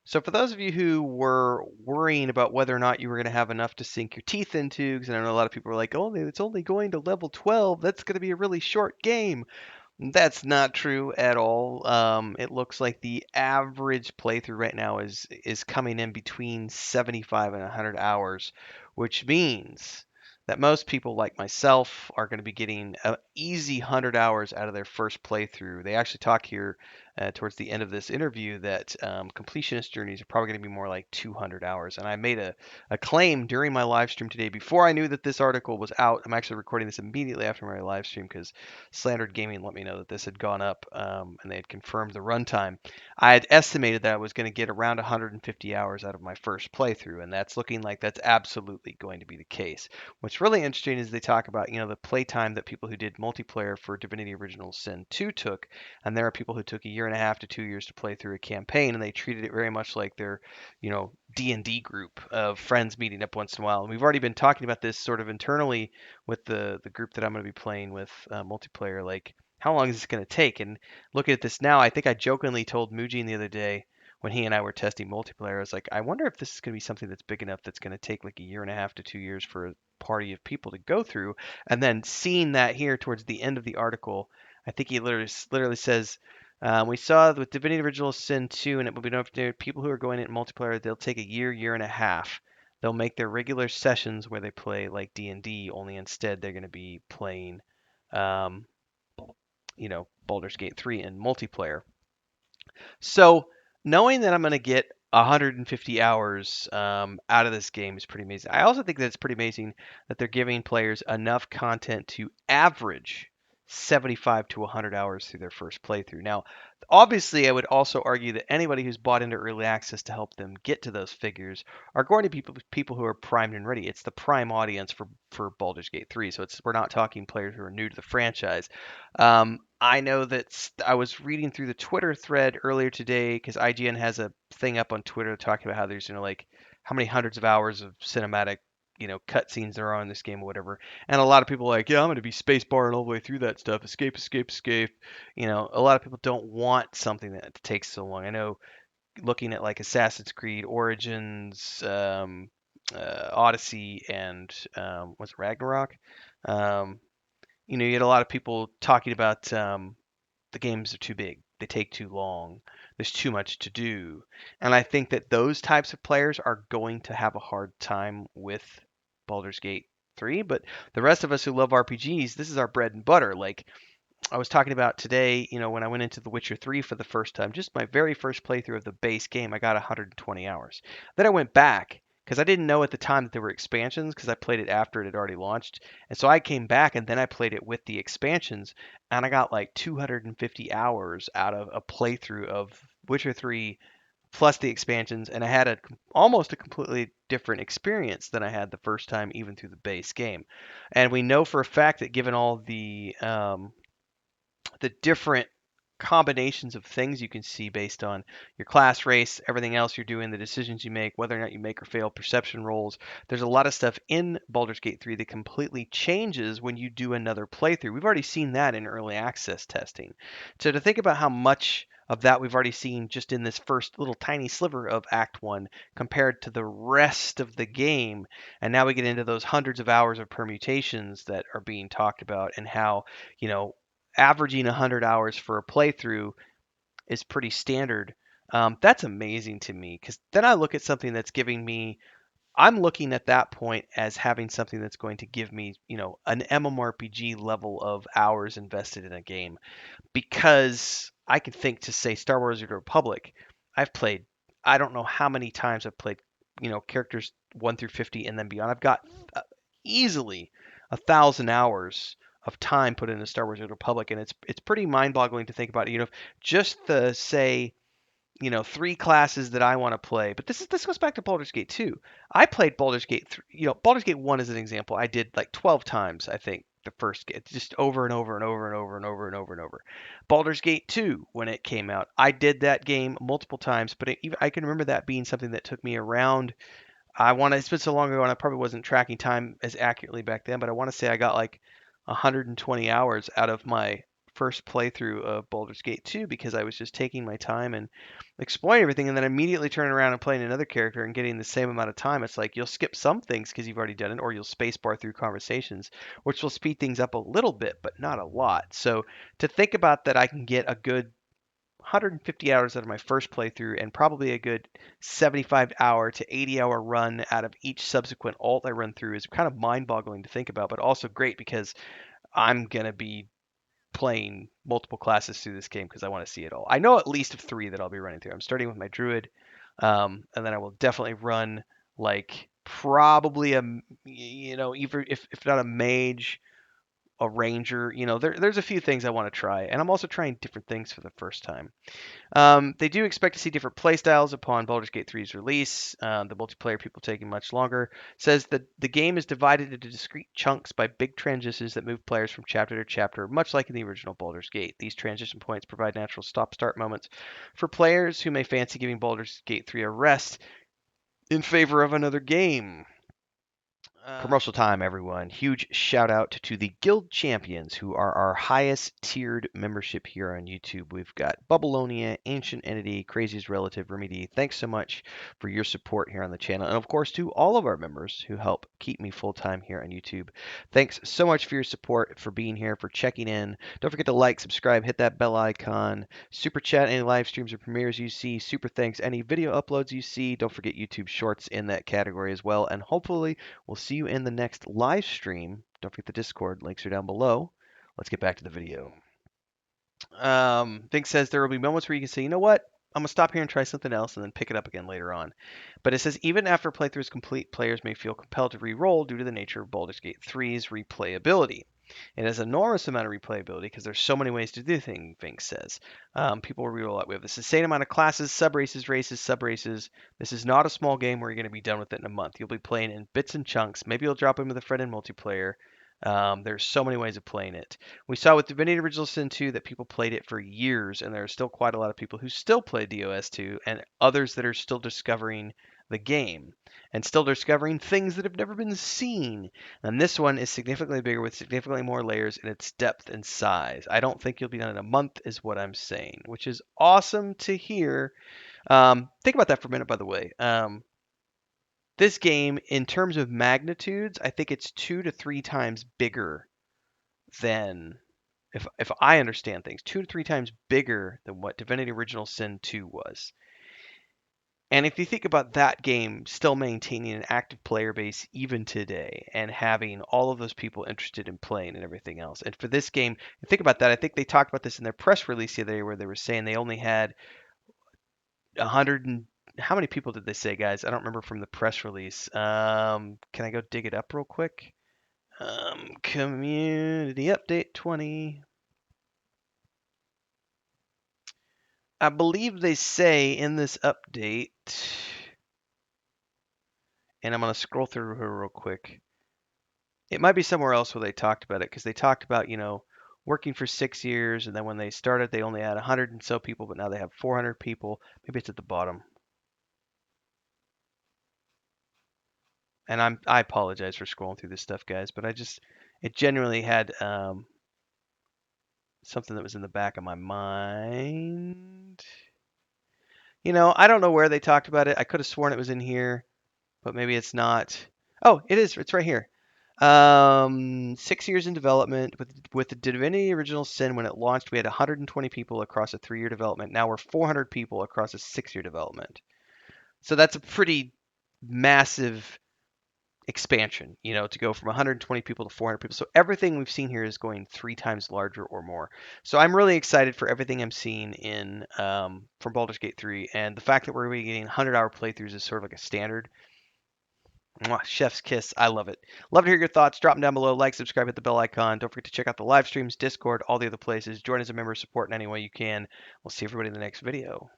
So for those of you who were worrying about whether or not you were going to have enough to sink your teeth into, because I know a lot of people were like, "Oh, it's only going to level 12. That's going to be a really short game." That's not true at all. It looks like the average playthrough right now is coming in between 75 and 100 hours, which means that most people like myself are going to be getting an easy 100 hours out of their first playthrough. They actually talk here towards the end of this interview that completionist journeys are probably going to be more like 200 hours. And I made a claim during my live stream today before I knew that this article was out. I'm actually recording this immediately after my live stream because Slandered Gaming let me know that this had gone up and they had confirmed the runtime. I had estimated that I was going to get around 150 hours out of my first playthrough, and that's looking like that's absolutely going to be the case. What's really interesting is they talk about, the playtime that people who did multiplayer for Divinity Original Sin 2 took, and there are people who took a year and a half to 2 years to play through a campaign, and they treated it very much like their, D&D group of friends meeting up once in a while. And we've already been talking about this sort of internally with the group that I'm going to be playing with multiplayer. Like, how long is this going to take? And looking at this now, I think I jokingly told Mujin the other day when he and I were testing multiplayer, I was like, I wonder if this is going to be something that's big enough that's going to take like a year and a half to 2 years for a party of people to go through. And then seeing that here towards the end of the article, I think he literally says, we saw with Divinity Original Sin 2, and it will be known for people who are going in multiplayer, they'll take a year and a half. They'll make their regular sessions where they play like D&D, only instead they're going to be playing, um, Baldur's Gate 3 in multiplayer. So knowing that I'm going to get 150 hours out of this game is pretty amazing. I also think that it's pretty amazing that they're giving players enough content to average 75 to 100 hours through their first playthrough. Now, obviously, I would also argue that anybody who's bought into early access to help them get to those figures are going to be people who are primed and ready. It's the prime audience for Baldur's Gate 3. So we're not talking players who are new to the franchise. I know that I was reading through the Twitter thread earlier today because IGN has a thing up on Twitter talking about how there's, like how many hundreds of hours of cinematic, cutscenes there are in this game or whatever. And a lot of people are like, yeah, I'm going to be space barring all the way through that stuff. Escape, escape, escape. A lot of people don't want something that takes so long. I know looking at like Assassin's Creed Origins, Odyssey, and was it Ragnarok? Um, you had a lot of people talking about the games are too big, they take too long, there's too much to do. And I think that those types of players are going to have a hard time with Baldur's Gate 3, but the rest of us who love RPGs, this is our bread and butter. Like I was talking about today, when I went into The Witcher 3 for the first time, just my very first playthrough of the base game, I got 120 hours. Then I went back because I didn't know at the time that there were expansions because I played it after it had already launched. And so I came back and then I played it with the expansions and I got like 250 hours out of a playthrough of Witcher 3 plus the expansions, and I had almost a completely different experience than I had the first time, even through the base game. And we know for a fact that given all the different combinations of things you can see based on your class, race, everything else you're doing, the decisions you make, whether or not you make or fail perception rolls. There's a lot of stuff in Baldur's Gate 3 that completely changes when you do another playthrough. We've already seen that in early access testing. So to think about how much of that we've already seen just in this first little tiny sliver of Act 1 compared to the rest of the game, and now we get into those hundreds of hours of permutations that are being talked about and how, you know, averaging 100 hours for a playthrough is pretty standard. That's amazing to me because then I look at something that's giving me, I'm looking at that point as having something that's going to give me, an MMORPG level of hours invested in a game because I can think to say Star Wars: The Republic. I've played, I don't know how many times I've played, characters 1 through 50 and then beyond. I've got easily 1,000 hours of time put into Star Wars: The Republic, and it's pretty mind-boggling to think about. Just the say, three classes that I want to play. But this goes back to Baldur's Gate 2. I played Baldur's Gate 3, Baldur's Gate 1 is an example. I did like 12 times, I think, the first game, just over and over and over and over and over and over and over. Baldur's Gate 2, when it came out, I did that game multiple times, but I can remember that being something that took me around. It's been so long ago and I probably wasn't tracking time as accurately back then, but I want to say I got like 120 hours out of my first playthrough of Baldur's Gate 2 because I was just taking my time and exploring everything, and then immediately turning around and playing another character and getting the same amount of time. It's like you'll skip some things because you've already done it, or you'll spacebar through conversations, which will speed things up a little bit, but not a lot. So to think about that, I can get a good 150 hours out of my first playthrough and probably a good 75-hour to 80-hour run out of each subsequent alt I run through is kind of mind-boggling to think about, but also great because I'm gonna be playing multiple classes through this game because I want to see it all. I know at least of three that I'll be running through. I'm starting with my druid, and then I will definitely run like probably either if not a mage, a ranger. There's a few things I want to try, and I'm also trying different things for the first time. They do expect to see different playstyles upon Baldur's Gate 3's release. The multiplayer people taking much longer. Says that the game is divided into discrete chunks by big transitions that move players from chapter to chapter, much like in the original Baldur's Gate. These transition points provide natural stop-start moments for players who may fancy giving Baldur's Gate 3 a rest in favor of another game. Commercial time, everyone. Huge shout out to the Guild Champions, who are our highest tiered membership here on YouTube. We've got Bubbleonia, Ancient Entity, Crazy's Relative, Remedy. Thanks so much for your support here on the channel. And of course, to all of our members who help keep me full time here on YouTube. Thanks so much for your support, for being here, for checking in. Don't forget to like, subscribe, hit that bell icon, super chat any live streams or premieres you see, super thanks any video uploads you see. Don't forget YouTube Shorts in that category as well. And hopefully, we'll see you in the next live stream. Don't forget the Discord. Links are down below. Let's get back to the video. Vink says there will be moments where you can say, you know what? I'm going to stop here and try something else and then pick it up again later on. But it says even after playthrough is complete, players may feel compelled to re-roll due to the nature of Baldur's Gate 3's replayability. It has an enormous amount of replayability because there's so many ways to do things, Vink says. People will re-roll out. We have the insane amount of classes, sub-races, races, sub-races. This is not a small game where you're going to be done with it in a month. You'll be playing in bits and chunks. Maybe you'll drop in with a friend in multiplayer. There's so many ways of playing it. We saw with Divinity Original Sin 2 that people played it for years, and there are still quite a lot of people who still play DOS 2, and others that are still discovering the game and still discovering things that have never been seen. And this one is significantly bigger with significantly more layers in its depth and size. I don't think you'll be done in a month, is what I'm saying, which is awesome to hear. Think about that for a minute, by the way. This game, in terms of magnitudes, I think it's 2 to 3 times bigger than, if I understand things, 2 to 3 times bigger than what Divinity Original Sin 2 was. And if you think about that game still maintaining an active player base even today and having all of those people interested in playing and everything else. And for this game, think about that. I think they talked about this in their press release the other day where they were saying they only had 100 and how many people did they say, guys? I don't remember from the press release. Can I go dig it up real quick? Community update 20. I believe they say in this update, and I'm going to scroll through her real quick. It might be somewhere else where they talked about it because they talked about, working for 6 years, and then when they started, they only had 100 and so people, but now they have 400 people. Maybe it's at the bottom. And I apologize for scrolling through this stuff, guys, but it genuinely had something that was in the back of my mind. I don't know where they talked about it. I could have sworn it was in here, but maybe it's not. Oh, it is. It's right here. 6 years in development with the Divinity Original Sin. When it launched, we had 120 people across a 3-year development. Now we're 400 people across a 6-year development. So that's a pretty massive expansion, to go from 120 people to 400 people. So everything we've seen here is going 3 times larger or more. So I'm really excited for everything I'm seeing in from Baldur's Gate 3, and the fact that we're going to be getting 100-hour playthroughs is sort of like a standard. Mwah, chef's kiss. I love it. Love to hear your thoughts. Drop them down below. Like, subscribe, hit the bell icon. Don't forget to check out the live streams, Discord, all the other places. Join as a member, support in any way you can. We'll see everybody in the next video.